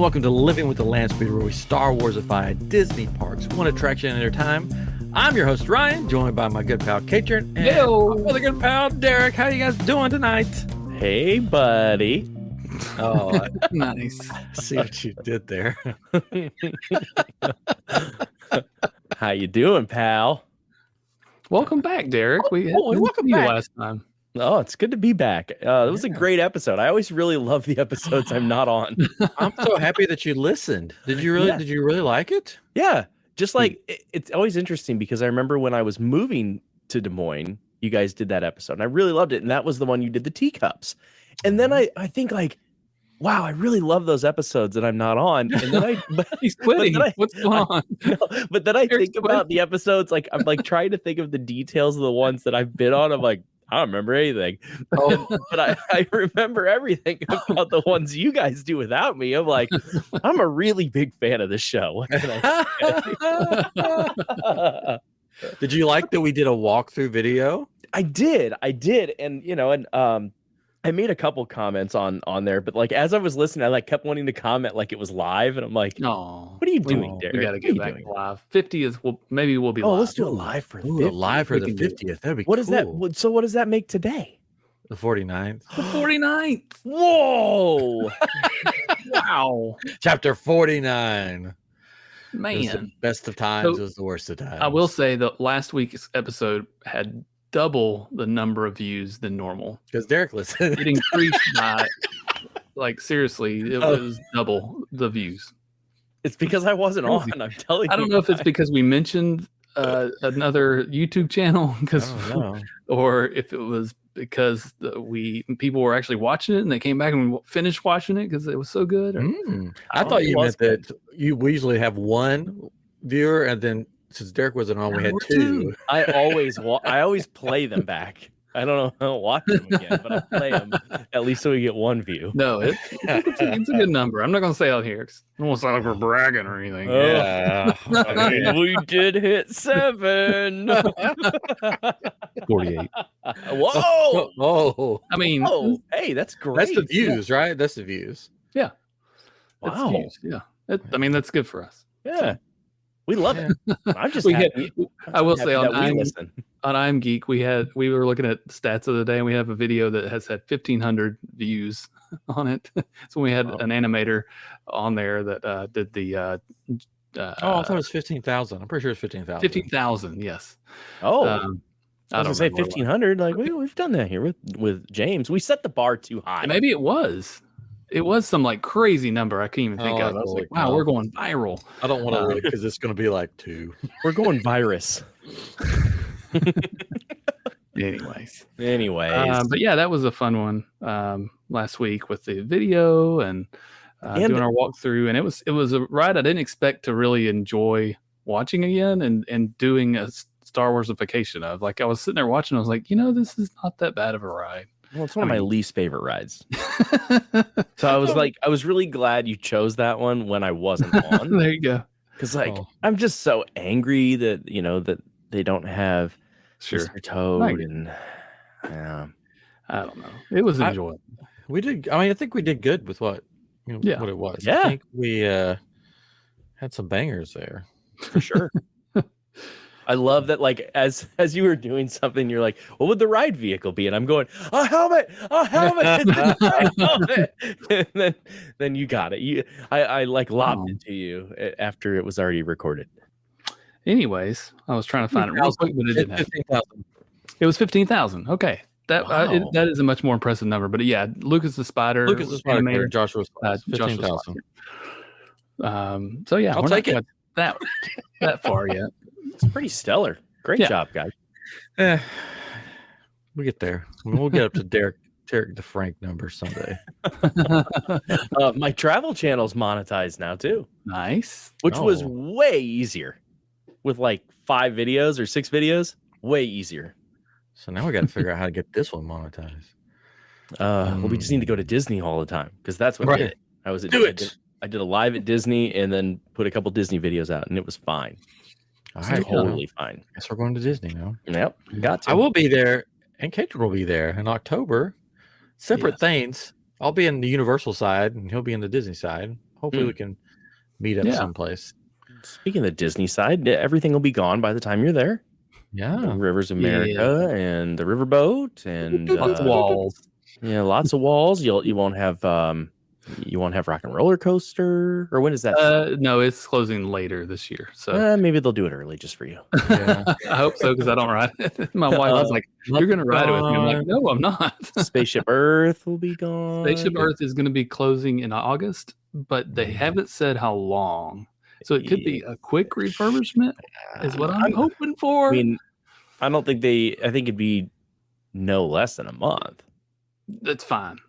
welcome to Living with the Landspeeder, where we StarWarsify Disney parks one attraction at a time. I'm your host, Ryan, joined by my good pal, Katrin, and my other good pal, Derek. How you guys doing tonight? Hey, buddy. Oh, nice. See what you did there. How you doing, pal? Welcome back, Derek. Welcome you back. last time. Oh, it's good to be back. It was a great episode. I always really love the episodes I'm not on. I'm so happy that you listened. Did you really? Yeah. Did you really like it? Yeah, just like it's always interesting because I remember when I was moving to Des Moines, you guys did that episode, and I really loved it. And that was the one you did the teacups. And then I think like, wow, I really love those episodes that I'm not on. And then He's quitting. But then What's going on? but then I Eric's think about the episodes, like I'm like trying to think of the details of the ones that I've been on. I'm like, I don't remember anything. Oh. But I remember everything about the ones you guys do without me. I'm like, I'm a really big fan of this show. What can I say? Did you like that we did a walkthrough video? I did. And I made a couple comments on there, but like as I was listening, I like kept wanting to comment like it was live, and I'm like, No. what are you doing, Derek? We got to get back live. 50th. Maybe we'll be Oh, live. let's do it live for 50. Live for the 50th. That'd be What cool. is that? So what does that make today? The 49th. The 49th. Whoa. Wow. Chapter 49. It was the Man. best of times. So, It was the worst of times. I will say that last week's episode had double the number of views than normal. Because Derek listened. It increased by, like, seriously, it was double the views. It's because I wasn't on. I'm telling you. I don't know if it's because we mentioned another YouTube channel, or if it was because people were actually watching it and they came back and we finished watching it because it was so good. I thought you meant that we usually have one viewer, and then since Derek wasn't on, we had two. I always play them back. I don't watch them again, but I play them at least so we get one view. No, it's a good number. I'm not going to say out here. I don't want to sound like we're bragging or anything. Yeah. I mean, we did hit 7. 48. Whoa! Oh, I mean, Hey, that's great. that's the views, right? That's the views. Yeah. Wow. Views, yeah. I mean, that's good for us. Yeah, we love it. I'm just We happy. I will happy say that we listen. on I'm Geek, we were looking at stats of the day, and we have a video that has had 1,500 views on it. So we had an animator on there that did the. I thought it was 15,000. I'm pretty sure it's 15,000. 15,000, yes. Oh, I I was don't gonna say remember what it was. 1,500. Like we've done that here with James. We set the bar too high. Maybe it was. It was some like crazy number I can't even think of. I was like, wow, we're going viral. I don't want to look because it's going to be like 2. We're going virus. Anyways. But yeah, that was a fun one last week with the video and doing our walkthrough, and it was a ride I didn't expect to really enjoy watching again and doing a Star Warsification of. Like I was sitting there watching, I was like, this is not that bad of a ride. well, it's one of my least favorite rides. So I was really glad you chose that one when I wasn't on. There you go. Because I'm just so angry that that they don't have Mr. Toad and I don't know. It was enjoyable. We did. I mean, I think we did good with what it was. Yeah. I think we had some bangers there. for sure. I love that. Like as you were doing something, you're like, "What would the ride vehicle be?" And I'm going, "A helmet, a helmet, a helmet." And then you got it. I like lobbed it to you after it was already recorded. Anyways, I was trying to find it real quick, but it didn't happen. 15,000. It was 15,000. Okay. That Wow. that is a much more impressive number. But yeah, Lucas the Spider. animator, Joshua was 15,000. So yeah, I'll we're take not it. that far yet. It's pretty stellar. Great job, guys. We get there. We'll get up to Derek the Frank number someday. My travel channel's monetized now too, Nice. which was way easier with like 5 videos or 6 videos. Way easier. So now we got to figure out how to get this one monetized. Well, we just need to go to Disney all the time because that's what Right. did it. I was at, Do it. I did a live at Disney and then put a couple Disney videos out, and it was fine. All It's right, totally fine. guess we're going to Disney now. Yep, got to. I will be there, and Katrin will be there in October. Separate Yes. things. I'll be in the Universal side, and he'll be in the Disney side. hopefully we can meet up someplace. Speaking of the Disney side, everything will be gone by the time you're there. Yeah. Rivers of America and the riverboat and lots of walls. Yeah, lots of walls. You won't have Rock and Roller Coaster, or when is that? No, it's closing later this year. So maybe they'll do it early just for you. Yeah. I hope so, because I don't ride it. My wife was like, "You're going to ride it with me." I'm like, "No, I'm not." Spaceship Earth will be gone. Spaceship Earth is going to be closing in August, but they haven't said how long. So it could be a quick refurbishment, is what I'm hoping for. I mean, I don't think I think it'd be no less than a month. That's fine.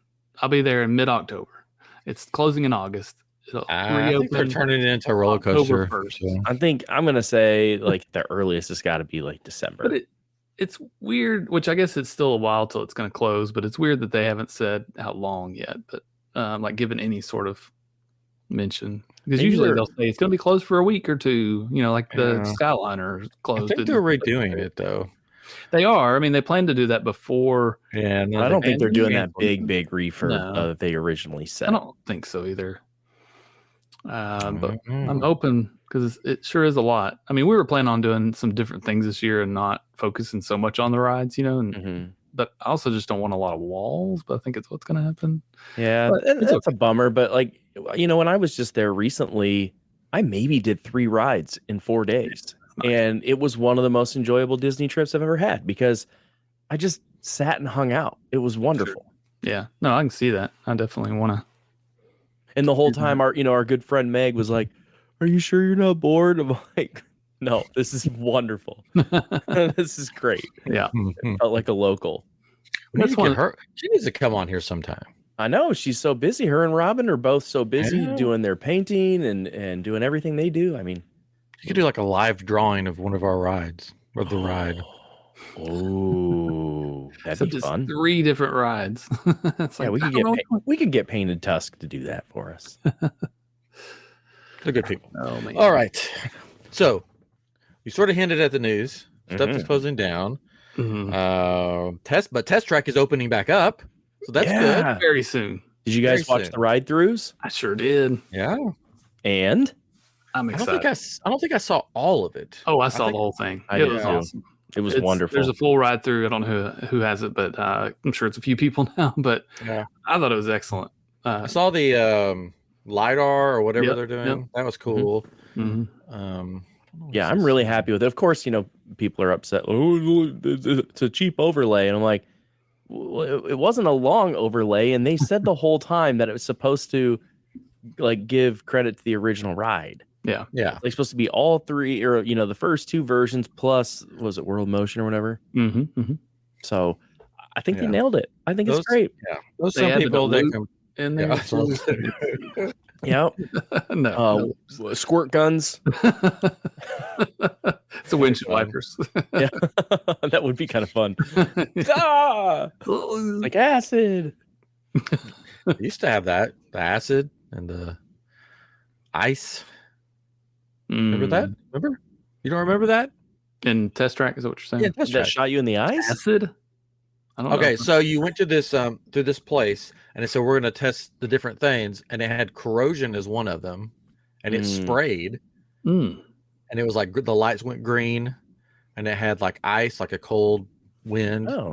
I'll be there in mid-October. It's closing in August. It'll I think they're turning it into a roller coaster. So. I think I'm going to say like the earliest it's got to be like December. But it's weird, which I guess it's still a while till it's going to close, but it's weird that they haven't said how long yet, but like given any sort of mention. Because usually they'll say it's going to be closed for a week or two, like the Skyliner closed. I think they're redoing it, though. They are. I mean, they plan to do that before. Yeah, I don't think they're doing that big refurb that they originally said. I don't think so either. But I'm hoping, because it sure is a lot. I mean, we were planning on doing some different things this year and not focusing so much on the rides, but I also just don't want a lot of walls, but I think it's what's going to happen. Yeah, it's a bummer. But like, when I was just there recently, I maybe did 3 rides in 4 days. And it was one of the most enjoyable Disney trips I've ever had because I just sat and hung out. It was wonderful. Sure. Yeah, no, I can see that. I definitely want to. And the whole time, our good friend Meg was like, "Are you sure you're not bored?" I'm like, "No, this is wonderful. This is great." Yeah, it felt like a local. She needs to come on here sometime. I know, she's so busy. Her and Robin are both so busy doing their painting and doing everything they do. I mean, you could do like a live drawing of one of our rides or the ride. Oh, that'd be fun. 3 different rides. We could get Painted Tusk to do that for us. They're good people. Oh, man. All right. So you sort of hinted at the news. Stuff is closing down. Test Track is opening back up. So that's good. Very soon. Did you guys watch the ride throughs? I sure did. Yeah. And I'm excited. I don't think I saw all of it. Oh, I saw the whole thing. It was awesome. It was wonderful. There's a full ride through. I don't know who has it, but I'm sure it's a few people now. But I thought it was excellent. I saw the LiDAR or whatever they're doing. Yep. That was cool. Mm-hmm. I'm really happy with it. Of course, people are upset. Oh, it's a cheap overlay. And I'm like, well, it wasn't a long overlay. And they said the whole time that it was supposed to like give credit to the original ride. Yeah. They're supposed to be all 3 or, the first 2 versions plus, was it World Motion or whatever? Mm-hmm. So I think they nailed it. I think it's great. Yeah. Those some people that come in there. Yep. No. Squirt guns. It's a windshield wipers. Yeah. That would be kind of fun. Like acid. I used to have that. The acid and the ice. Remember that? Remember? You don't remember that? In Test Track, is that what you're saying? Yeah, Test Track. That shot you in the eyes? Acid? I don't know. Okay, so you went to this to this place and it said we're gonna test the different things, and it had corrosion as one of them, and it sprayed. And it was like the lights went green, and it had like ice, like a cold wind. Oh,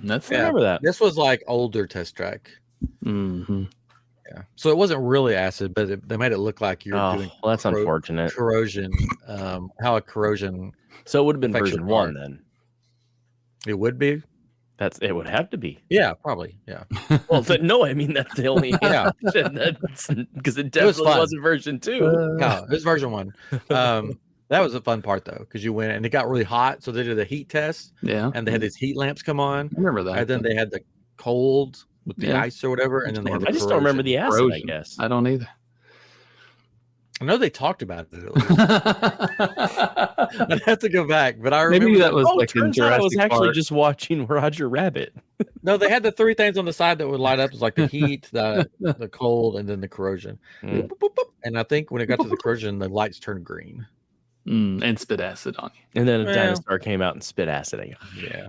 that's I remember that. This was like older Test Track. Mm-hmm. Yeah, so it wasn't really acid, but they made it look like you're doing. Well, that's unfortunate. Corrosion. How a corrosion. So it would have been version 1 then. It would be. It would have to be. Yeah, probably. Yeah. Well, no, I mean that's the only because it definitely wasn't version 2. No, it was version 1. That was a fun part though, because you went and it got really hot, so they did a heat test. Yeah, and they had these heat lamps come on. I remember that. And then they had the cold with the ice or whatever, and then they had the I just don't remember the acid. I guess I don't either. I know they talked about it. At least. I'd have to go back, but I remember maybe that was like in I Jurassic was actually Park. just watching Roger Rabbit. No, they had the 3 things on the side that would light up. It was like the heat, the cold, and then the corrosion. Boop, boop, boop. And I think when it got to the corrosion, the lights turned green. And spit acid on you. And then a dinosaur came out and spit acid at you. Yeah.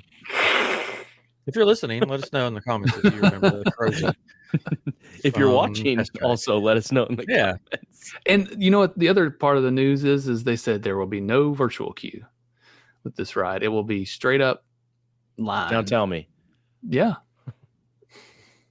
If you're listening, let us know in the comments if you remember the corrosion. If you're watching, also let us know in the comments. And you know what? The other part of the news is they said there will be no virtual queue with this ride. It will be straight up line. Now tell me. Yeah.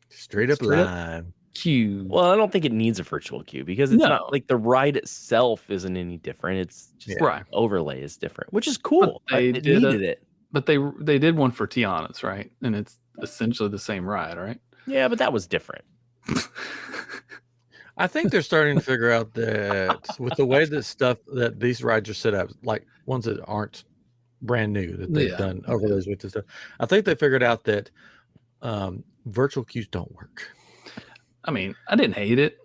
Straight up line. Queue. Well, I don't think it needs a virtual queue because it's not like the ride itself isn't any different. It's just the overlay is different, which is cool. They needed it. But they did one for Tiana's, right? And it's essentially the same ride, right? Yeah, but that was different. I think they're starting to figure out that with the way that these rides are set up, like ones that aren't brand new, that they've done overlays with this stuff. I think they figured out that virtual queues don't work. I mean, I didn't hate it.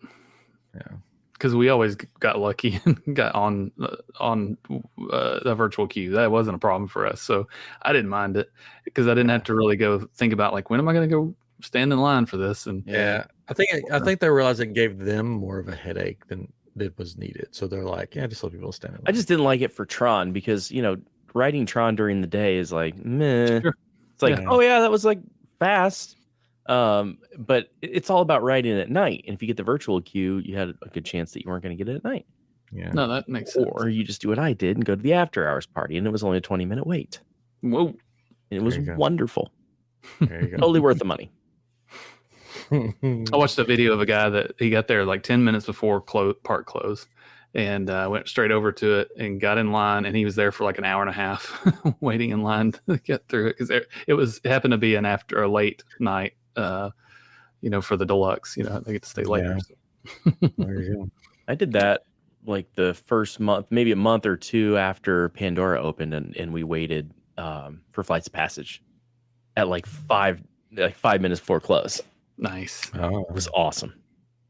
Yeah. Because we always got lucky and got on the virtual queue. That wasn't a problem for us. So I didn't mind it because I didn't have to really go think about like, when am I going to go stand in line for this? And I think they realized it gave them more of a headache than it was needed. So they're like, just let people stand in line. I just didn't like it for Tron because, riding Tron during the day is like, meh. Sure. It's like, oh yeah, that was like fast. But it's all about riding at night. And if you get the virtual queue, you had a good chance that you weren't going to get it at night. Yeah. No, that makes sense. Or you just do what I did and go to the after hours party, and it was only a 20-minute wait. Whoa. And it was wonderful. There you go. Totally worth the money. I watched a video of a guy that he got there like 10 minutes before park close and went straight over to it and got in line, and he was there for like an hour and a half waiting in line to get through it because it happened to be a late night. For the deluxe, they get to stay later. Yeah. So. There you go. I did that like the first month, maybe a month or two after Pandora opened, and we waited for Flights of Passage at like 5 minutes before close. Nice. Oh. It was awesome.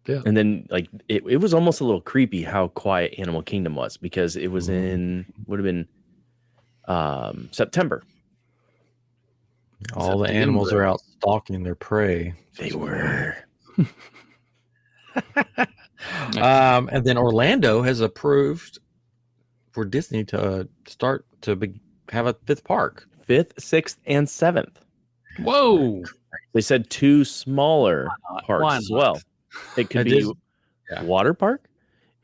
Yeah. And then like it was almost a little creepy how quiet Animal Kingdom was because it was would have been September. All the animals are out stalking their prey. They were. And then Orlando has approved for Disney to start to have a 5th park. 5th, 6th, and 7th. Whoa. They said 2 smaller parks as well. It could be a water park.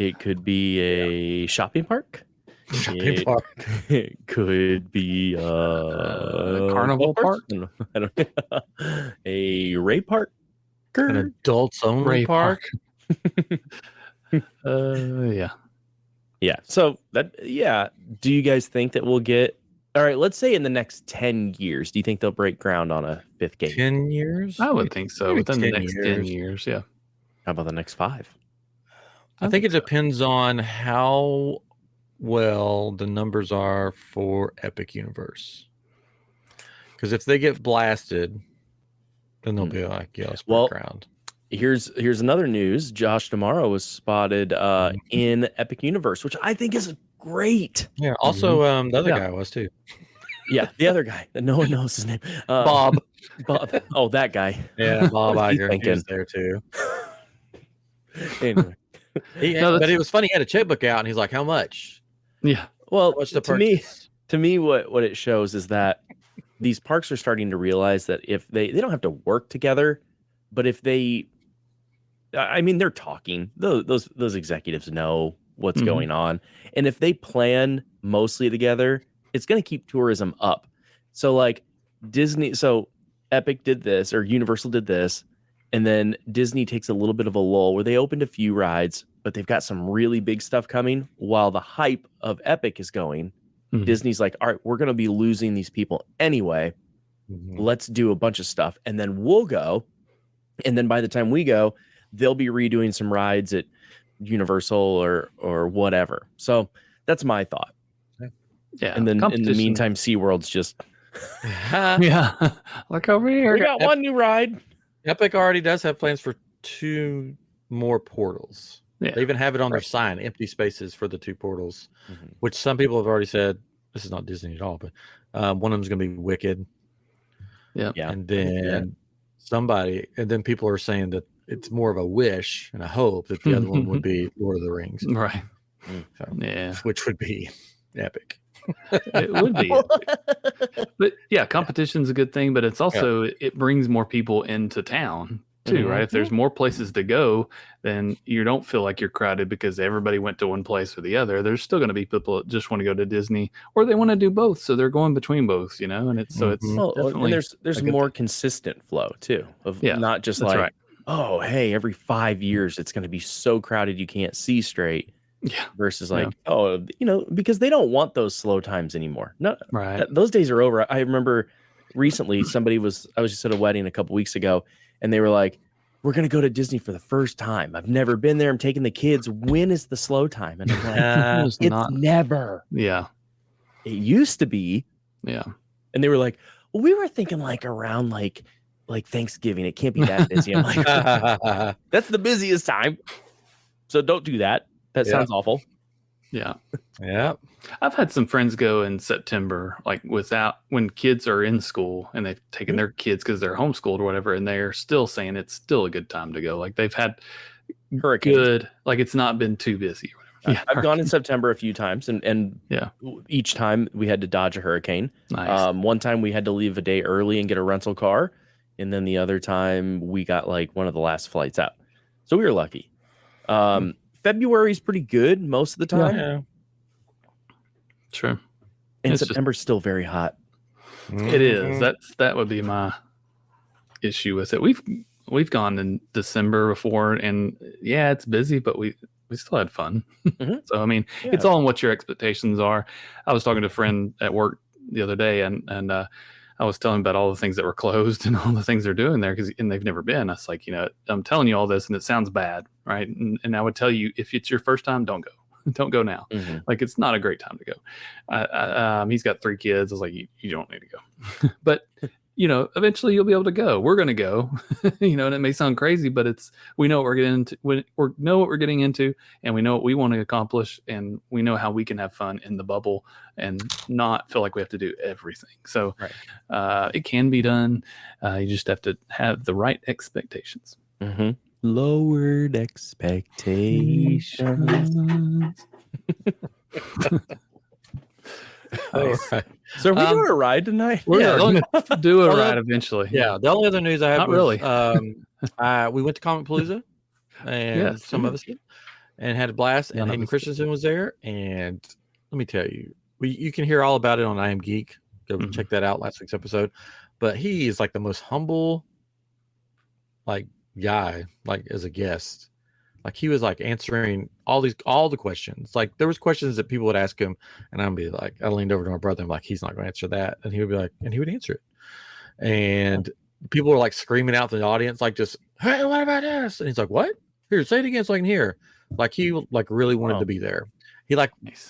It could be a shopping park. It could be a carnival park. I don't know. A Ray Park. An adults only park. Yeah. So do you guys think that we'll get? All right, let's say in the next 10 years, do you think they'll break ground on a 5th gate? 10 years? I would think so. Within the next 10 years, yeah. How about the next 5? I think it depends on how well the numbers are for Epic Universe. Because if they get blasted, then they'll be like, let's break ground. Here's another news. Josh D'Amaro was spotted in Epic Universe, which I think is great. Yeah. Also, the other guy was too. Yeah, the other guy that no one knows his name. Bob. Bob. Oh, that guy. Yeah, Bob Iger. He was there too. Anyway. But it was funny. He had a checkbook out, and he's like, "How much?" Yeah. Well, to me, what it shows is that these parks are starting to realize that if they don't have to work together, but if they're talking. Those executives know what's going on, and if they plan mostly together, it's going to keep tourism up. So like Epic did this, or Universal did this, and then Disney takes a little bit of a lull where they opened a few rides, but they've got some really big stuff coming while the hype of Epic is going. Disney's like, all right, we're going to be losing these people anyway. Let's do a bunch of stuff, and then we'll go. And then by the time we go, they'll be redoing some rides at Universal or whatever. So that's my thought. Yeah. And then in the meantime, SeaWorld's just yeah. Look over here. We got one new ride. Epic already does have plans for 2 more portals. Yeah. They even have it on their sign, empty spaces for the 2 portals, which some people have already said, this is not Disney at all, but one of them is going to be Wicked. Yeah. And then people are saying that it's more of a wish and a hope that the other one would be Lord of the Rings. Right. So, which would be epic. It would be. But yeah, competition's a good thing, but it's also it brings more people into town too, right? If there's more places to go, then you don't feel like you're crowded because everybody went to one place or the other. There's still going to be people that just want to go to Disney, or they want to do both, so they're going between both, and it's definitely and there's more consistent flow too of not just like right. Oh, hey, every 5 years it's going to be so crowded you can't see straight. Yeah. Versus like, because they don't want those slow times anymore. No, right. Those days are over. I remember recently I was just at a wedding a couple weeks ago, and they were like, we're going to go to Disney for the first time. I've never been there. I'm taking the kids. When is the slow time? And I'm like, it's never. Yeah. It used to be. Yeah. And they were like, well, we were thinking like around like Thanksgiving. It can't be that busy. I'm like, that's the busiest time. So don't do that. That sounds awful. Yeah. Yeah. I've had some friends go in September, like when kids are in school and they've taken their kids because they're homeschooled or whatever, and they're still saying it's still a good time to go. Like they've had hurricanes. Like it's not been too busy or whatever. I've gone in September a few times and each time we had to dodge a hurricane. Nice. One time we had to leave a day early and get a rental car. And then the other time we got like one of the last flights out. So we were lucky. February is pretty good most of the time. Yeah. Sure. And September's still very hot. It is. That would be my issue with it. We've gone in December before, and it's busy, but we still had fun. So I mean, it's all in what your expectations are. I was talking to a friend at work the other day, and I was telling him about all the things that were closed and all the things they're doing there and they've never been. I was like, I'm telling you all this and it sounds bad, right? And I would tell you, if it's your first time, don't go. Don't go now. Like, it's not a great time to go. He's got 3 kids. I was like, you don't need to go. But, eventually you'll be able to go. We're going to go, and it may sound crazy, but we know what we're getting into. We know what we're getting into, and we know what we want to accomplish, and we know how we can have fun in the bubble and not feel like we have to do everything. So it can be done. You just have to have the right expectations. Lowered expectations. Nice. Right. So are we doing a ride tonight? We're going to do a ride eventually. Yeah. The only other news I had was we went to Comic Palooza, and some of us did, and had a blast. And Hayden Christensen was there. And let me tell you, you can hear all about it on I Am Geek. Go check that out, last week's episode. But he is like the most humble, like, guy, like, as a guest. Like, he was like answering all the questions. Like, there was questions that people would ask him, and I'd be like, I leaned over to my brother and I'm like, he's not going to answer that, and he would be like, and he would answer it. And people were like screaming out to the audience, like, just, hey, what about this? And he's like, what? Here, say it again so I can hear. Like, he like really wanted to be there. He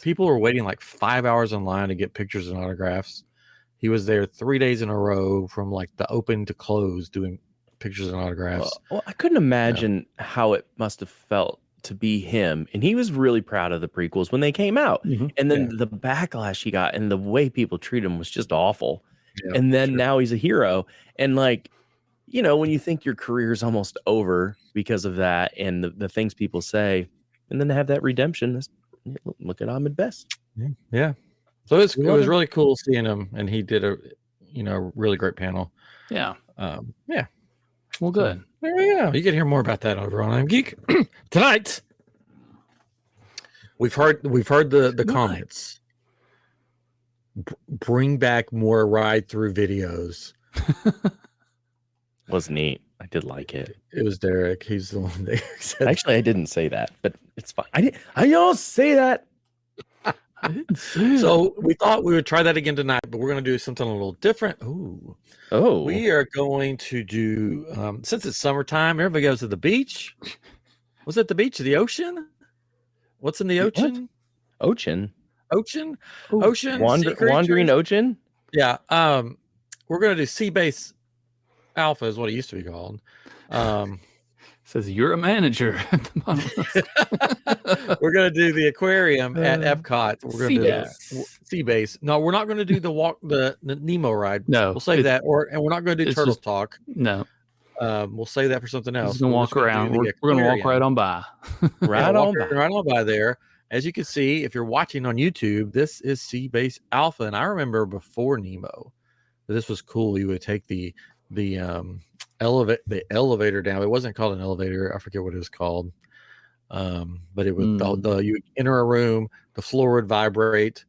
people were waiting like 5 hours in line to get pictures and autographs. He was there 3 days in a row from like the open to close doing pictures and autographs. Well, I couldn't imagine how it must have felt to be him. And he was really proud of the prequels when they came out. And then the backlash he got and the way people treat him was just awful. And then now he's a hero. And like, when you think your career is almost over because of that and the things people say, and then to have that redemption, look at Ahmed Best. Yeah. So it was really cool seeing him, and he did a really great panel. Yeah. Well, good. Yeah, you can hear more about that over on I'm Geek tonight. We've heard the comments. Bring back more ride through videos. Was neat. I did like it. It was Derek. He's the one that said. Actually, I didn't say that, but it's fine. I don't say that. So we thought we would try that again tonight, but we're going to do something a little different. We are going to do since it's summertime, everybody goes to the beach. Was it the beach? The ocean? What's in the ocean? What? Ocean. Wandering ocean. Yeah. We're going to do SeaBase Alpha is what it used to be called. Says you're a manager. We're going to do the aquarium at EPCOT. We're going to do SeaBase. No, we're not going to do the Nemo ride. No, we'll save that. And we're not going to do Turtles Talk. No, we'll save that for something else. We're going to walk around. We're going to walk right on by. Right on by there. as you can see, if you're watching on YouTube, this is SeaBase Alpha, and I remember before Nemo, this was cool. You would take the elevator down. It wasn't called an elevator. I forget what it was called. But it would you enter a room, the floor would vibrate.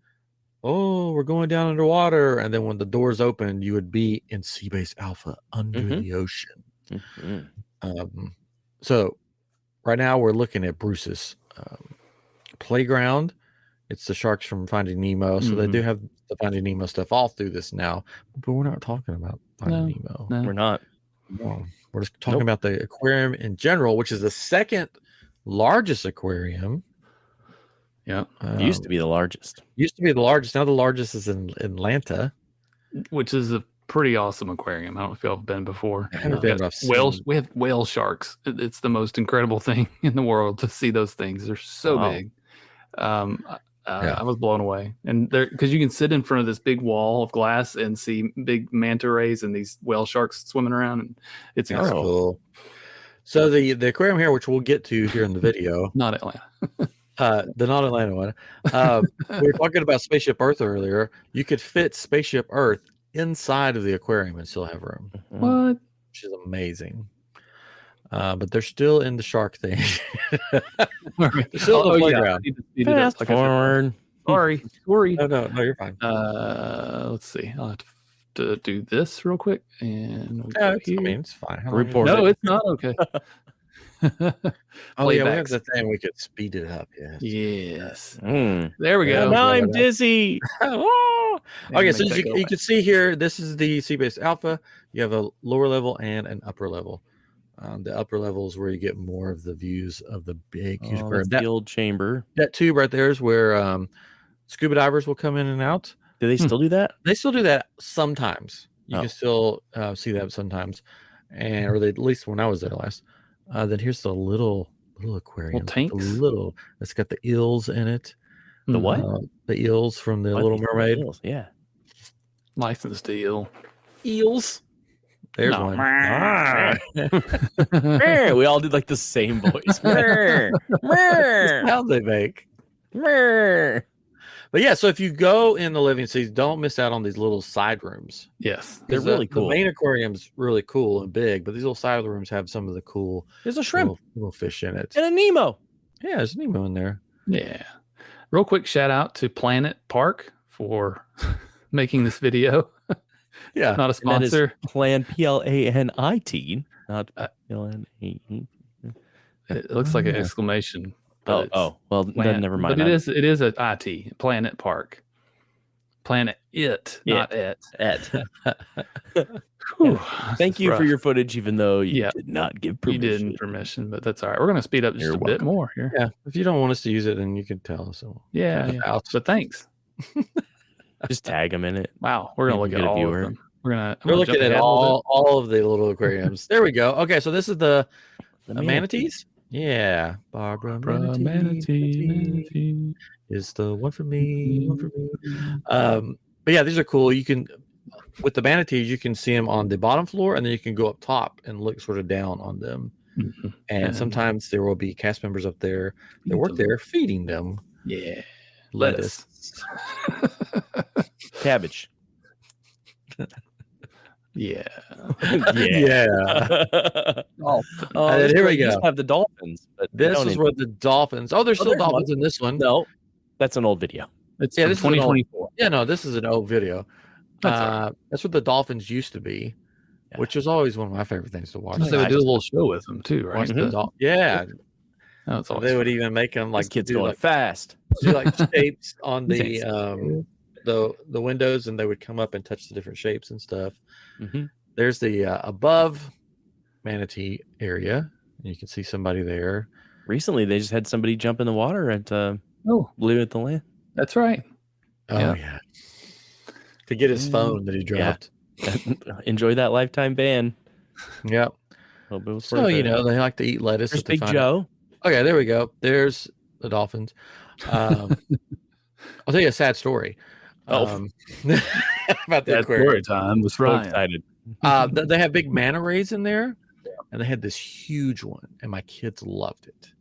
Oh, we're going down underwater, and then when the doors opened, you would be in SeaBase Alpha under the ocean. So right now we're looking at Bruce's playground. It's the sharks from Finding Nemo, so they do have the Finding Nemo stuff all through this now. But we're not talking about Finding Nemo. No, we're not. No, we're just talking about the aquarium in general, which is the second largest aquarium. Yeah, used to be the largest. Used to be the largest. Now the largest is in Atlanta, which is a pretty awesome aquarium. I don't know if y'all have been before. I haven't been. Whales. We have whale sharks. It's the most incredible thing in the world to see those things. They're so big. I was blown away, and there because you can sit in front of this big wall of glass and see big manta rays and these whale sharks swimming around, and it's incredible. Cool. So the aquarium here, which we'll get to here in the video, not Atlanta. The not Atlanta one. We were talking about Spaceship Earth earlier. You could fit Spaceship Earth inside of the aquarium and still have room. What? Which is amazing. But they're still in the shark thing. They're still in the playground. Fast forward. Sorry. No, you're fine. Let's see. I'll have to do this real quick, and it's fine. Report. No, it's not okay. We have the thing. We could speed it up. Yes. There we go. Now I'm dizzy. Okay, so you can see here, this is the SeaBase Alpha. You have a lower level and an upper level. The upper level is where you get more of the views of the big huge aquarium. The old chamber. That tube right there is where scuba divers will come in and out. Do they still do that? They still do that sometimes. You can still see that sometimes, or at least when I was there last. Then here's the little aquarium. Little tanks? It's got the eels in it. The what? The eels from the Little Mermaid. Eels, yeah. Licensed eel. Eels. There's one. We all did like the same voice. How they make. But yeah, so if you go in the living seas, don't miss out on these little side rooms. Yes, they're really cool. The main aquarium's really cool and big, but these little side rooms have some of the cool. There's a shrimp, little fish in it, and a Nemo. Yeah, there's a Nemo in there. Yeah. Real quick shout out to PlanIt Park for making this video. Yeah, not a sponsor. PlanIt, not PLNAE. It looks like an exclamation. Well, then never mind. But it is an IT, PlanIt Park. PlanIt, not it. Thank you for your footage, even though you did not give permission. You didn't permission, but that's all right. We're going to speed up just a bit more here. Yeah, if you don't want us to use it, then you can tell us. So but thanks. Just tag them in it. Wow, we're going to look at all of them. We're looking at all of the little aquariums. There we go. Okay, so this is the manatees. Yeah, Barbara Manatee is the one for me. But yeah, these are cool. You can, with the manatees, you can see them on the bottom floor, and then you can go up top and look sort of down on them. Mm-hmm. And sometimes there will be cast members up there that work there feeding them. Yeah, lettuce, cabbage. Yeah. Here we go. Have the dolphins, but this is where the dolphins. Oh, there's still dolphins in this one. No, that's an old video. This is 2024. This is an old video. That's what the dolphins used to be, which was always one of my favorite things to watch. They would do a little show with them too, right? They would even make them like kids going fast. Do like shapes on the windows, and they would come up and touch the different shapes and stuff. Mm-hmm. There's the above manatee area, and you can see somebody there. Recently, they just had somebody jump in the water at Blue at the Land. That's right. Oh yeah. To get his phone that he dropped. Yeah. Enjoy that lifetime ban. Yep. So they like to eat lettuce. There's Big Joe. Okay, there we go. There's the dolphins. I'll tell you a sad story. About the aquarium time was right. Excited. They have big manta rays in there, and they had this huge one, and my kids loved it.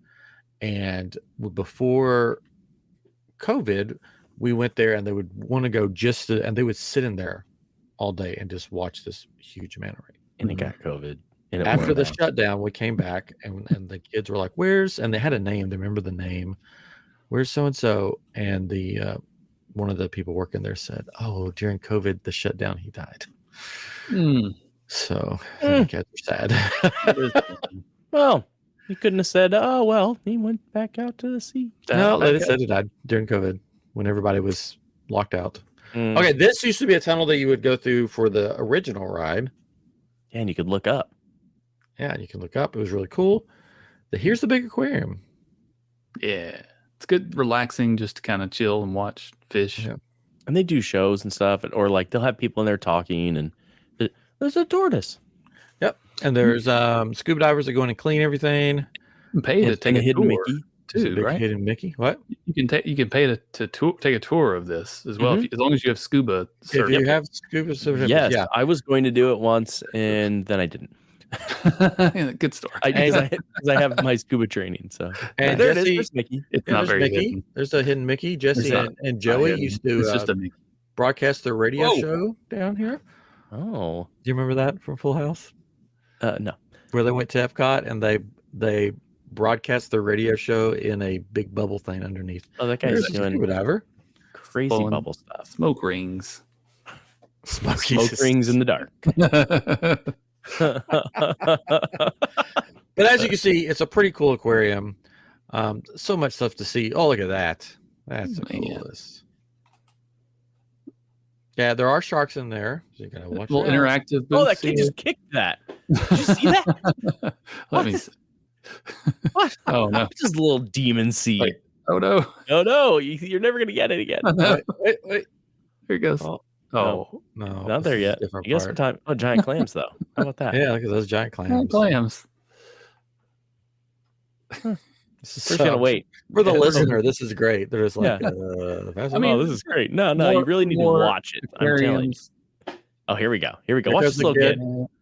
And before COVID, we went there and they would want to go and they would sit in there all day and just watch this huge manta ray. And it got COVID. And it After went the out. shutdown, we came back and the kids were like, and they had a name. They remember the name. Where's so-and-so? And the one of the people working there said, oh, during COVID, the shutdown, he died. So the kids are sad. Well, you couldn't have said, oh, well, he went back out to the sea. No, they said he died during COVID when everybody was locked out. Okay, this used to be a tunnel that you would go through for the original ride. Yeah, and you could look up. Yeah, and you can look up. It was really cool. Here's the big aquarium. Yeah. It's good, relaxing, just to kind of chill and watch fish. Yeah. And they do shows and stuff, or like they'll have people in there talking, and there's a tortoise. Yep. And there's scuba divers that go in and clean everything. You can pay to take a hidden tour Mickey too, right? Hidden Mickey. What? You can pay to take a tour of this as well, as long as you have scuba. If you have scuba certificate. Yes, yeah. I was going to do it once, and then I didn't. Good story. Because I have my scuba training. So and there Jesse, it is. There's Mickey. It's not very Mickey. hidden. There's a hidden Mickey. Jesse and Joey used to it's just a Mickey. broadcast their radio show down here. Oh, do you remember that from Full House? No. Where they went to EPCOT and they broadcast their radio show in a big bubble thing underneath. Oh, that guy's doing whatever. Crazy bubble stuff. Smoke rings. Smoke rings in the dark. But as you can see, it's a pretty cool aquarium. So much stuff to see. Oh, look at that. That's the coolest. Yeah, there are sharks in there. So you gotta watch little interactive. Oh, that kid just kicked that. Did you see that? Let me see. What? Oh no! It's just a little demon seed. Wait. Oh no! Oh no! You're never gonna get it again. Wait. Here it goes. Oh no, not there yet. You got some time. Oh, giant clams though. How about that? Yeah, look at those giant clams. Giant clams. We're gonna wait for the listener. This is great. They're just like, I mean, this is great. No, you really need to watch it. I'm telling you. Oh, here we go. Watch this little kid.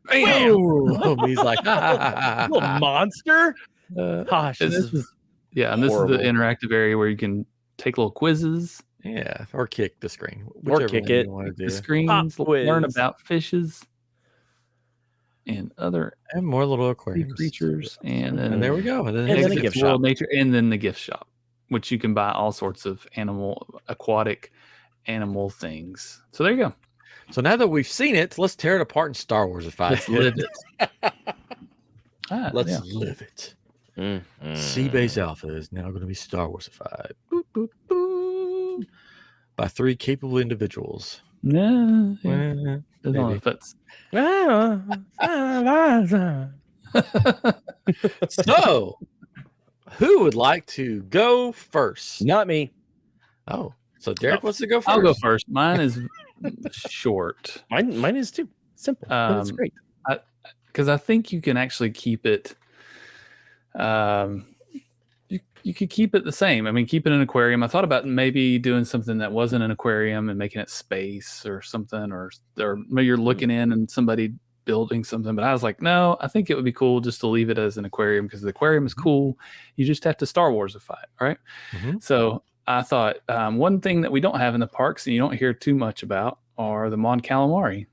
Bam! He's like, little monster. Gosh, this is and this is the interactive area where you can take little quizzes. Yeah, or kick the screen. Or kick it. The screens, learn about fishes and other and more little aquarium creatures. And there we go. And then the gift shop. Nature, and then the gift shop, which you can buy all sorts of aquatic animal things. So there you go. So now that we've seen it, let's tear it apart and StarWarsify. Let's live it. Let's live it. SeaBase Alpha is now going to be StarWarsified. Boop, boop, boop. By 3 capable individuals. No, So, who would like to go first? Not me. Oh, so Derek wants to go first. I'll go first. Mine is short. Mine is too simple. But it's great. Because I think you can actually keep it. You could keep it the same. I mean, keep it an aquarium. I thought about maybe doing something that wasn't an aquarium and making it space or something, or maybe you're looking in and somebody building something. But I was like, no, I think it would be cool just to leave it as an aquarium because the aquarium is cool. You just have to StarWarsify it, right? So I thought one thing that we don't have in the parks and you don't hear too much about are the Mon Calamari.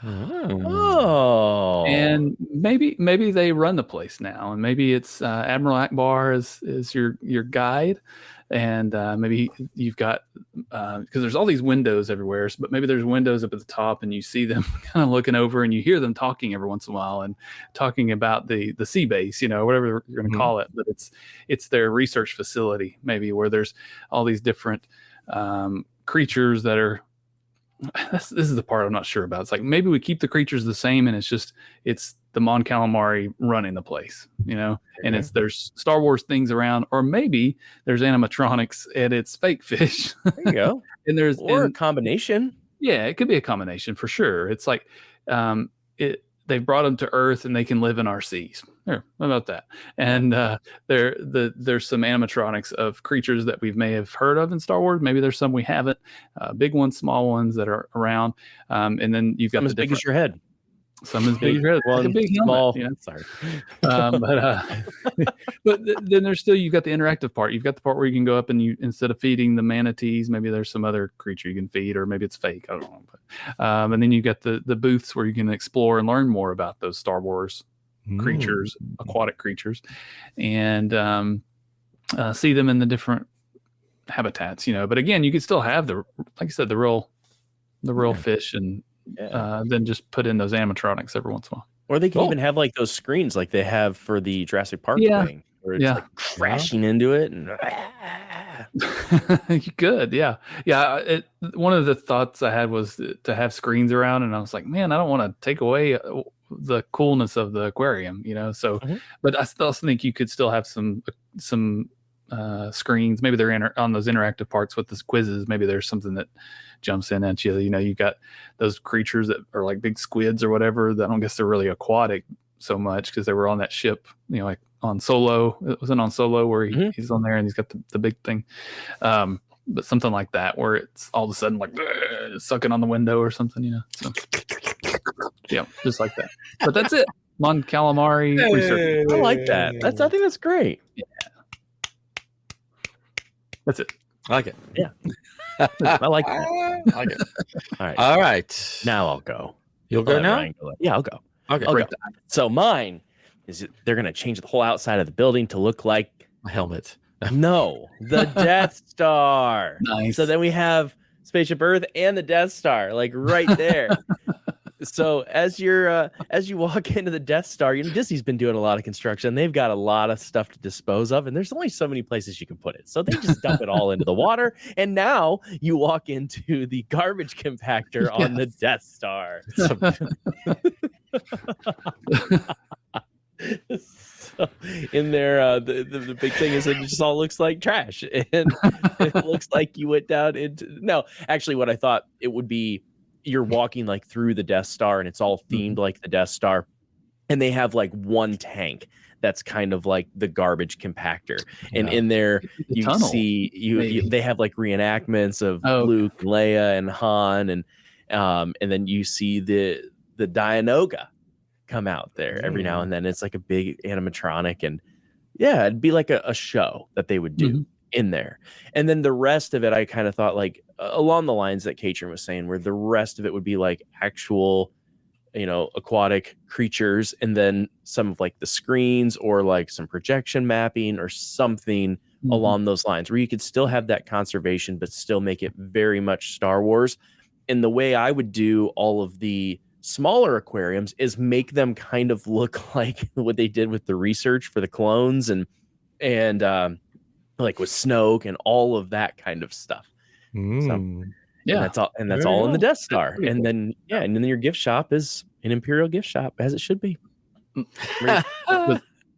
Oh, and maybe they run the place now, and maybe it's Admiral Akbar is your guide, and maybe you've got because there's all these windows everywhere, but maybe there's windows up at the top, and you see them kind of looking over, and you hear them talking every once in a while, and talking about the SeaBase, whatever you're going to call it, but it's their research facility, maybe where there's all these different creatures that are. This is the part I'm not sure about. It's like maybe we keep the creatures the same, and it's the Mon Calamari running the place, and there's Star Wars things around, or maybe there's animatronics and it's fake fish. There you go. And a combination. Yeah, it could be a combination for sure. It's like they've brought them to Earth and they can live in our seas. How about that? And there's some animatronics of creatures that we may have heard of in Star Wars. Maybe there's some we haven't. Big ones, small ones that are around. And then you've got as big as your head. Some is big as red. Like a big small. helmet, Sorry. But then there's still, you've got the interactive part. You've got the part where you can go up and you, instead of feeding the manatees, maybe there's some other creature you can feed, or maybe it's fake. I don't know. But, and then you got the booths where you can explore and learn more about those Star Wars creatures, aquatic creatures, and see them in the different habitats, But again, you could still have like I said, the real fish, and then just put in those animatronics every once in a while. Or they can even have like those screens like they have for the Jurassic Park thing, where it's like crashing into it. And you could, yeah. One of the thoughts I had was to have screens around, and I was like, man, I don't want to take away the coolness of the aquarium, So, but I still think you could still have some screens. Maybe they're on those interactive parts with the quizzes. Maybe there's something that jumps in at you. You got those creatures that are like big squids or whatever that I don't guess they're really aquatic so much because they were on that ship, like on Solo. It wasn't on Solo where he's on there and he's got the big thing. But something like that where it's all of a sudden like sucking on the window or something, So yeah, just like that. But that's it. Mon Calamari research. I like that. I think that's great. Yeah. That's it. I like it. Yeah. I like that. I like it. All right. All right. Now I'll go. You'll go now? Yeah, I'll go. Okay. I'll go. So mine is they're going to change the whole outside of the building to look like a helmet. No, the Death Star. Nice. So then we have Spaceship Earth and the Death Star, like right there. So as you walk into the Death Star, Disney's been doing a lot of construction. They've got a lot of stuff to dispose of, and there's only so many places you can put it. So they just dump it all into the water, and now you walk into the garbage compactor on the Death Star. So in there, the big thing is it just all looks like trash, and it looks like you went down into. No, actually, what I thought it would be. You're walking like through the Death Star and it's all themed like the Death Star, and they have like one tank that's kind of like the garbage compactor, and in there you see they have like reenactments of Luke, Leia, and Han, and then you see the Dianoga come out there every now and then. It's like a big animatronic, and it'd be like a show that they would do in there. And then the rest of it, I kind of thought like along the lines that Katrin was saying, where the rest of it would be like actual, aquatic creatures, and then some of like the screens or like some projection mapping or something along those lines, where you could still have that conservation, but still make it very much Star Wars. And the way I would do all of the smaller aquariums is make them kind of look like what they did with the research for the clones and like with Snoke and all of that kind of stuff. So, that's all, and that's all in the Death Star. And then and then your gift shop is an Imperial gift shop, as it should be.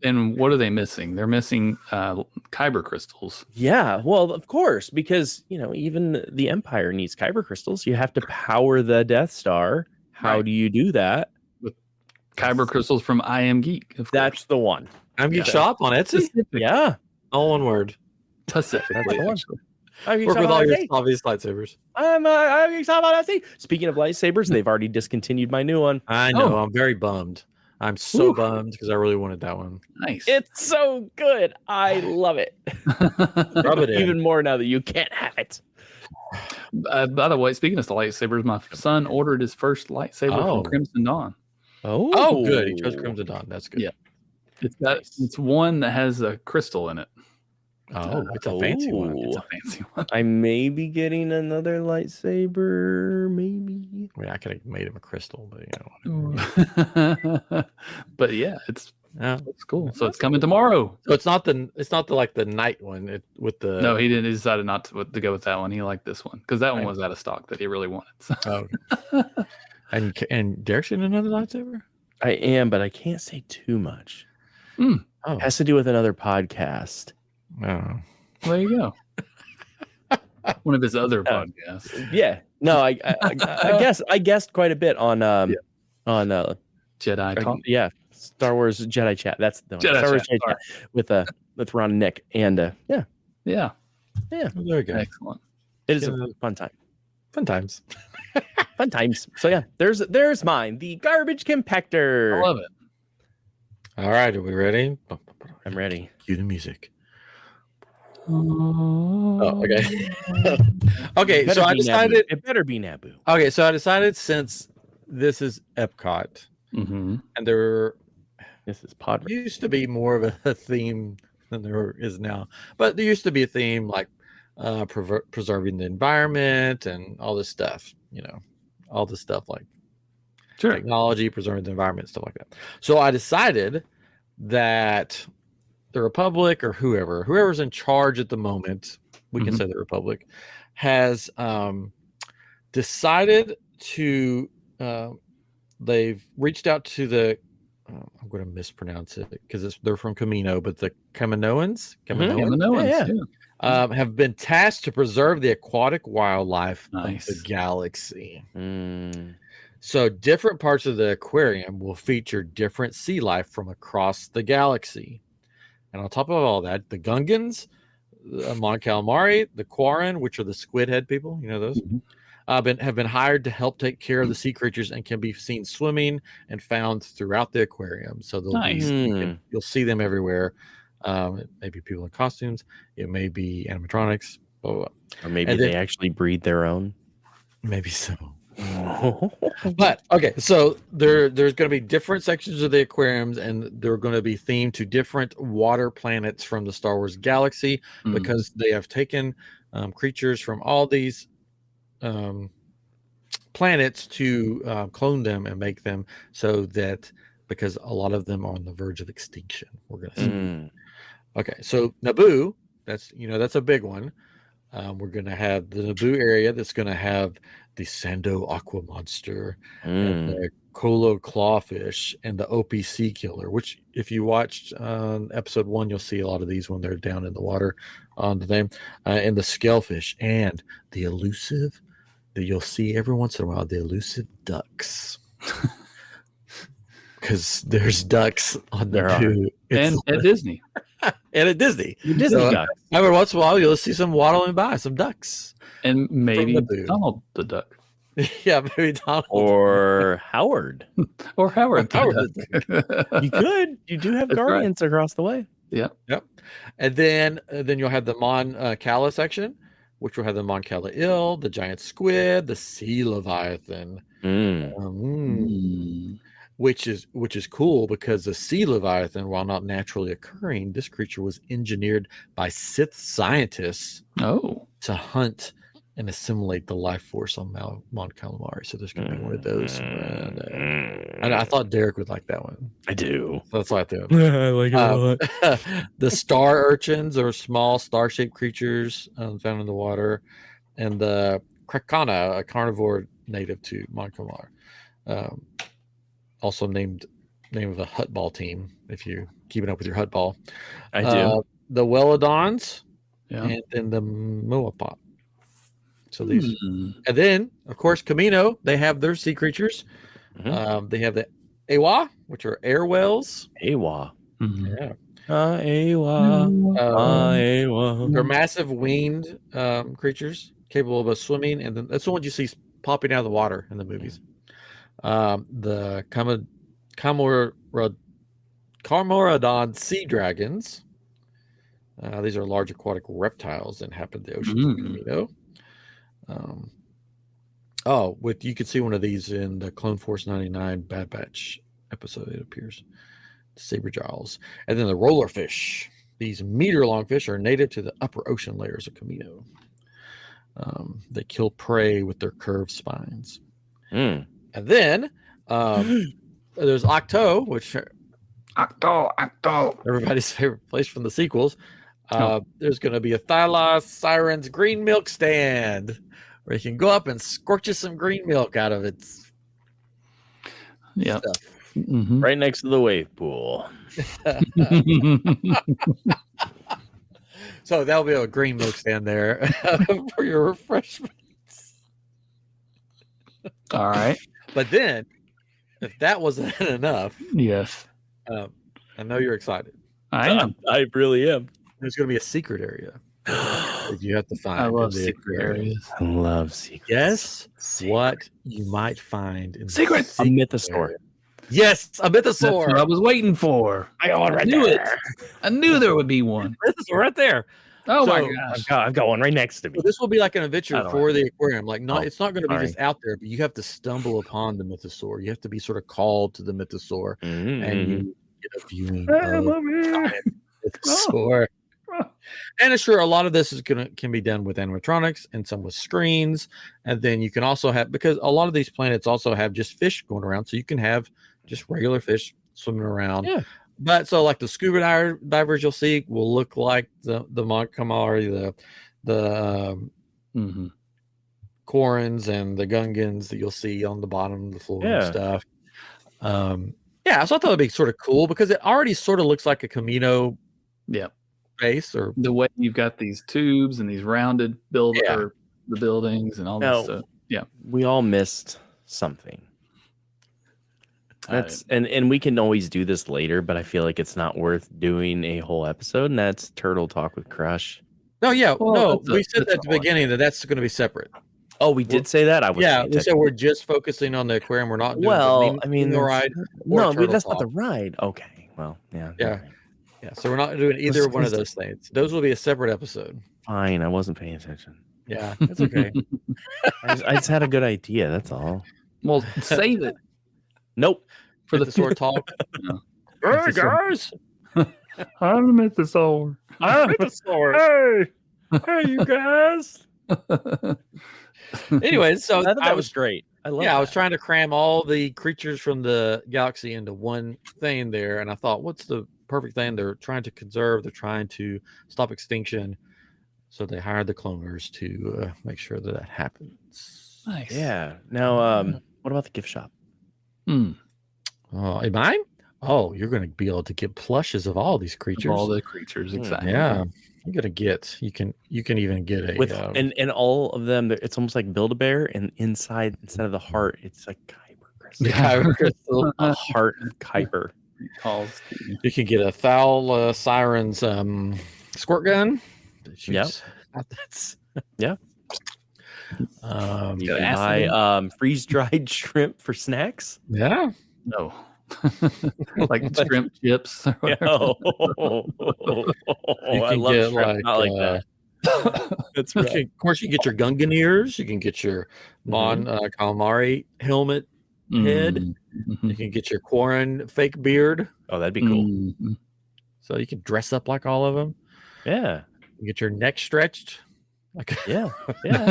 And what are they missing? They're missing kyber crystals. Yeah, well, of course, because even the Empire needs kyber crystals. You have to power the Death Star. How do you do that? With kyber crystals from I Am Geek. That's the one. I Am Geek shop on Etsy. Yeah, all one word. Pacific. That's the one. Work with all your obvious lightsabers. I'm excited about Etsy. Speaking of lightsabers, they've already discontinued my new one. I know. I'm very bummed. I'm so bummed because I really wanted that one. Nice. It's so good. I love it. Rub it in. Even more now that you can't have it. By the way, speaking of the lightsabers, my son ordered his first lightsaber from Crimson Dawn. Oh, good. He chose Crimson Dawn. That's good. Yeah. It's one that has a crystal in it. Oh, it's a fancy one. It's a fancy one. I may be getting another lightsaber, maybe. I mean, I could have made him a crystal, but but yeah, it's cool. So it's coming tomorrow. So it's not the like the night one with the. No, he didn't. He decided not to go with that one. He liked this one because that one was out of stock that he really wanted. So. And Derek's in another lightsaber. I am, but I can't say too much. Oh. It has to do with another podcast. Oh. There you go. One of his other podcasts. Yeah. No, I guessed quite a bit on Jedi Talk. Yeah, Star Wars Jedi Chat. That's the one. Jedi Star Wars Chat, Jedi Chat with Ron and Nick, and yeah. Very good. Excellent. It is a fun time. Fun times. Fun times. So yeah, there's mine, the garbage compactor. I love it. All right, are we ready? I'm ready. Cue the music. Oh, okay. Okay, so I decided it better be Naboo. Okay, so I decided since this is Epcot, and this is Pod used to be more of a theme than there is now, but there used to be a theme like preserving the environment and all this stuff, all this stuff like technology, preserving the environment, stuff like that. So I decided that the Republic or whoever's in charge at the moment, we can say the Republic, has decided to they've reached out to the I'm going to mispronounce it because they're from Camino, but the Kaminoans have been tasked to preserve the aquatic wildlife of the galaxy. So different parts of the aquarium will feature different sea life from across the galaxy. And on top of all that, the Gungans, the Mon Calamari, the Quarren, which are the squid head people, those, have been hired to help take care of the sea creatures and can be seen swimming and found throughout the aquarium. So you'll see them everywhere. It may be people in costumes. It may be animatronics. Blah, blah, blah. Or maybe they actually breed their own. Maybe so. But okay, so there's going to be different sections of the aquariums, and they're going to be themed to different water planets from the Star Wars galaxy because they have taken creatures from all these planets to clone them and make them so that because a lot of them are on the verge of extinction. We're going to see. Okay, so Naboo, that's a big one. We're going to have the Naboo area that's going to have the Sando Aqua Monster, and the Colo Clawfish, and the OPC Killer, which if you watched episode 1, you'll see a lot of these when they're down in the water on the thing, and the Scalefish, and the elusive, that you'll see every once in a while, the elusive ducks. Because there's ducks on Naboo. And at Disney. And at Disney. Ducks. Every once in a while, you'll see some waddling by, some ducks. And maybe Donald the duck. Yeah, maybe Donald. Or Howard. Or Howard. You could. You do have Guardians across the way. Yep. And then you'll have the Mon Cala section, which will have the Mon Cala eel, the giant squid, the sea leviathan. Which is cool because the sea leviathan, while not naturally occurring, this creature was engineered by Sith scientists to hunt and assimilate the life force on Mon Calamari. So there's going to be one of those. And I thought Derek would like that one. I do. That's like that. I like it a lot. The star urchins are small star-shaped creatures found in the water, and the Krakana, a carnivore native to Mon Calamari. Also name of a hut ball team, if you're keeping up with your hut ball. I do. The Welodons, and then the Moapop. So these, and then of course Camino, they have their sea creatures. They have the Awa, which are air whales. Awa. Yeah. Awa. They're massive winged creatures capable of swimming, and then that's the ones you see popping out of the water in the movies. The Carmoradon sea dragons. These are large aquatic reptiles that inhabit the ocean. You could see one of these in the Clone Force 99 Bad Batch episode. It appears. The saber jowls, and then the rollerfish. These meter-long fish are native to the upper ocean layers of Camino. They kill prey with their curved spines. And then there's Octo, which Octo. Everybody's favorite place from the sequels. There's going to be a Thylos Siren's green milk stand where you can go up and squirt you some green milk out of it. Yeah. Right next to the wave pool. So that'll be a green milk stand there for your refreshments. All right. But then, if that wasn't enough, yes, I know you're excited. I am. I really am. There's going to be a secret area. that you have to find. I love in the secret aquarium. areas. I love secrets. Guess Secret. what you might find in Secrets! A the mythosaur. area. Yes, a That's what I mythosaur. was waiting for. I got one right knew it. there. I knew there would be one. Mythosaur right there. Oh my So, gosh. I've got one right next to me. So this will be like an I adventure don't for know. the aquarium. Like, not Oh, it's not going to be sorry. just out there, but you have to stumble upon the mythosaur. You have to be sort of called to the mythosaur, and you get a viewing of the mythosaur. And sure, a lot of this can be done with animatronics and some with screens, and then you can also have, because a lot of these planets also have just fish going around, so you can have just regular fish swimming around. Yeah. But so like the scuba divers you'll see will look like the Montgomery, the Corins and the Gungans that you'll see on the bottom of the floor and stuff. Yeah, so I thought it'd be sort of cool because it already sort of looks like a Camino. Yep. Base, or the way you've got these tubes and these rounded or the buildings and all this stuff. Yeah. We all missed something. That's and we can always do this later, but I feel like it's not worth doing a whole episode, and that's Turtle Talk with Crush. No, yeah, Well, we said that at the beginning that's going to be separate. Oh, we did say that? I was we said we're just focusing on the aquarium. We're not doing the ride. No, that's not the ride. Okay. Well, yeah. Yeah, so we're not doing either one of those things. Those will be a separate episode. Fine, I wasn't paying attention. Yeah, that's okay. I just had a good idea. That's all. Well, save it. Nope. For the sword talk. Hey guys, I'm the mythosaur. I'm the hey, you guys. Anyway, so I thought that was great. I was trying to cram all the creatures from the galaxy into one thing there, and I thought, what's the perfect thing? They're trying to conserve, they're trying to stop extinction, so they hired the cloners to make sure that happens. Nice. Yeah. Now, what about the gift shop? Am I? Oh, you're going to be able to get plushes of all these creatures. Of all the creatures, exactly. Yeah, you got to get. You can even get a with and all of them. It's almost like Build-A-Bear, and instead of the heart, it's like Kyber crystal. Kyber crystal, a heart of Kyber. You can get a Thal Siren's squirt gun. Yep. That's yeah. You can buy freeze-dried shrimp for snacks. Yeah. No. Like shrimp chips. You can get like that. That's right. Of course, you can get your Gungan ears. You can get your Mon Calamari helmet head. You can get your Quarren fake beard. Oh, that'd be cool. So you can dress up like all of them. Yeah. You get your neck stretched. Like I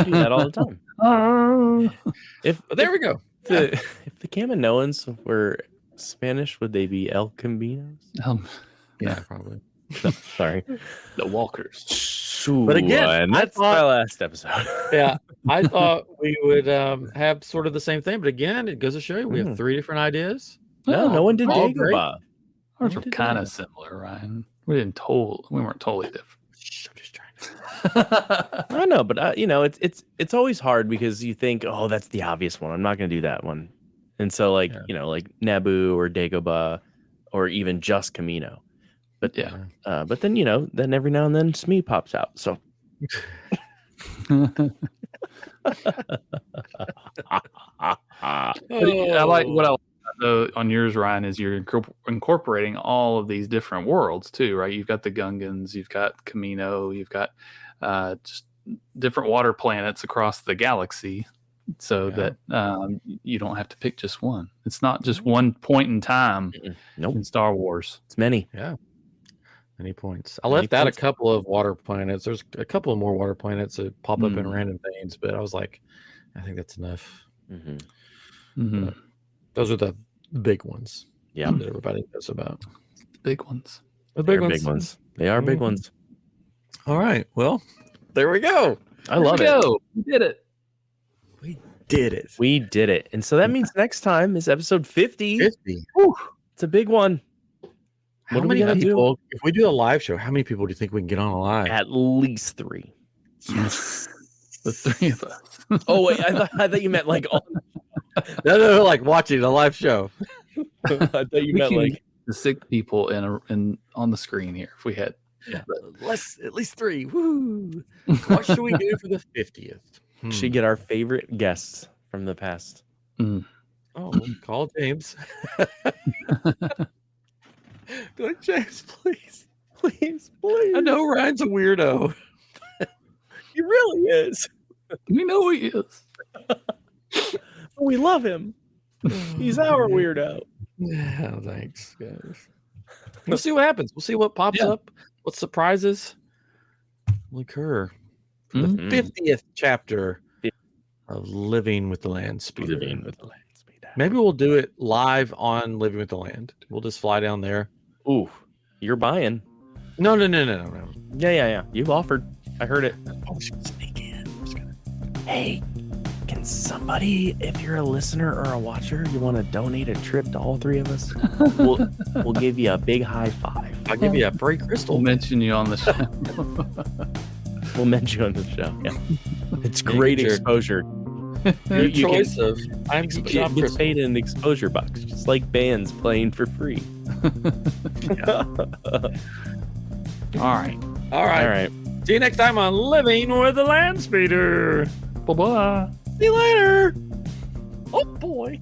do that all the time. There we go. If the Kaminoans were Spanish, would they be El Caminos? Yeah, probably. No, sorry, the Walkers. But again, that's my last episode. Yeah, I thought we would have sort of the same thing, but again, it goes to show you we have 3 different ideas. No one did Dagobah. Ours were kind of similar, Ryan. We weren't totally different. I'm just trying to. I know, but it's always hard because you think, oh, that's the obvious one. I'm not going to do that one, and so like Naboo or Dagobah, or even just Camino. But but then then every now and then Smee pops out. So I like what I on yours, Ryan, is you're incorporating all of these different worlds too, right? You've got the Gungans, you've got Camino, you've got just different water planets across the galaxy, so that you don't have to pick just one. It's not just one point in time in Star Wars. It's many. Yeah. Many points. I left out a couple of water planets. There's a couple of more water planets that pop up in random things, but I was like, I think that's enough. Those are the big ones. Yeah, that everybody knows about. The big ones. The big ones. Big ones. They are big ones. All right. Well, there we go. I love it. We did it. We did it. We did it. And so that means next time is episode 50. 50. Whew, it's a big one. How many people, if we do a live show, how many people do you think we can get on a live? At least 3. Yes. The 3 of us. Oh, wait. I thought you meant like all. No, like watching a live show. I thought you meant like the 6 people in on the screen here. If we had At least 3. Woo! What should we do for the 50th? Should get our favorite guests from the past. Oh, call James. Go ahead, James, please. Please. I know Ryan's a weirdo. He really is. We know he is. We love him. He's our weirdo. Yeah, thanks, guys. We'll see what happens. We'll see what pops up, what surprises will occur for the 50th chapter of Living with the Landspeeder. Maybe we'll do it live on Living with the Land. We'll just fly down there. Ooh, you're buying. No. Yeah. You've offered. I heard it. Oh, sneak in. Hey, can somebody, if you're a listener or a watcher, you want to donate a trip to all 3 of us? We'll give you a big high 5. I'll give you a free crystal. We'll mention you on the show. We'll mention you on the show. Yeah, it's great exposure. Your choice of you get paid in exposure bucks, just like bands playing for free. All right. See you next time on Living with the Landspeeder. Bye-bye. See you later. Oh boy.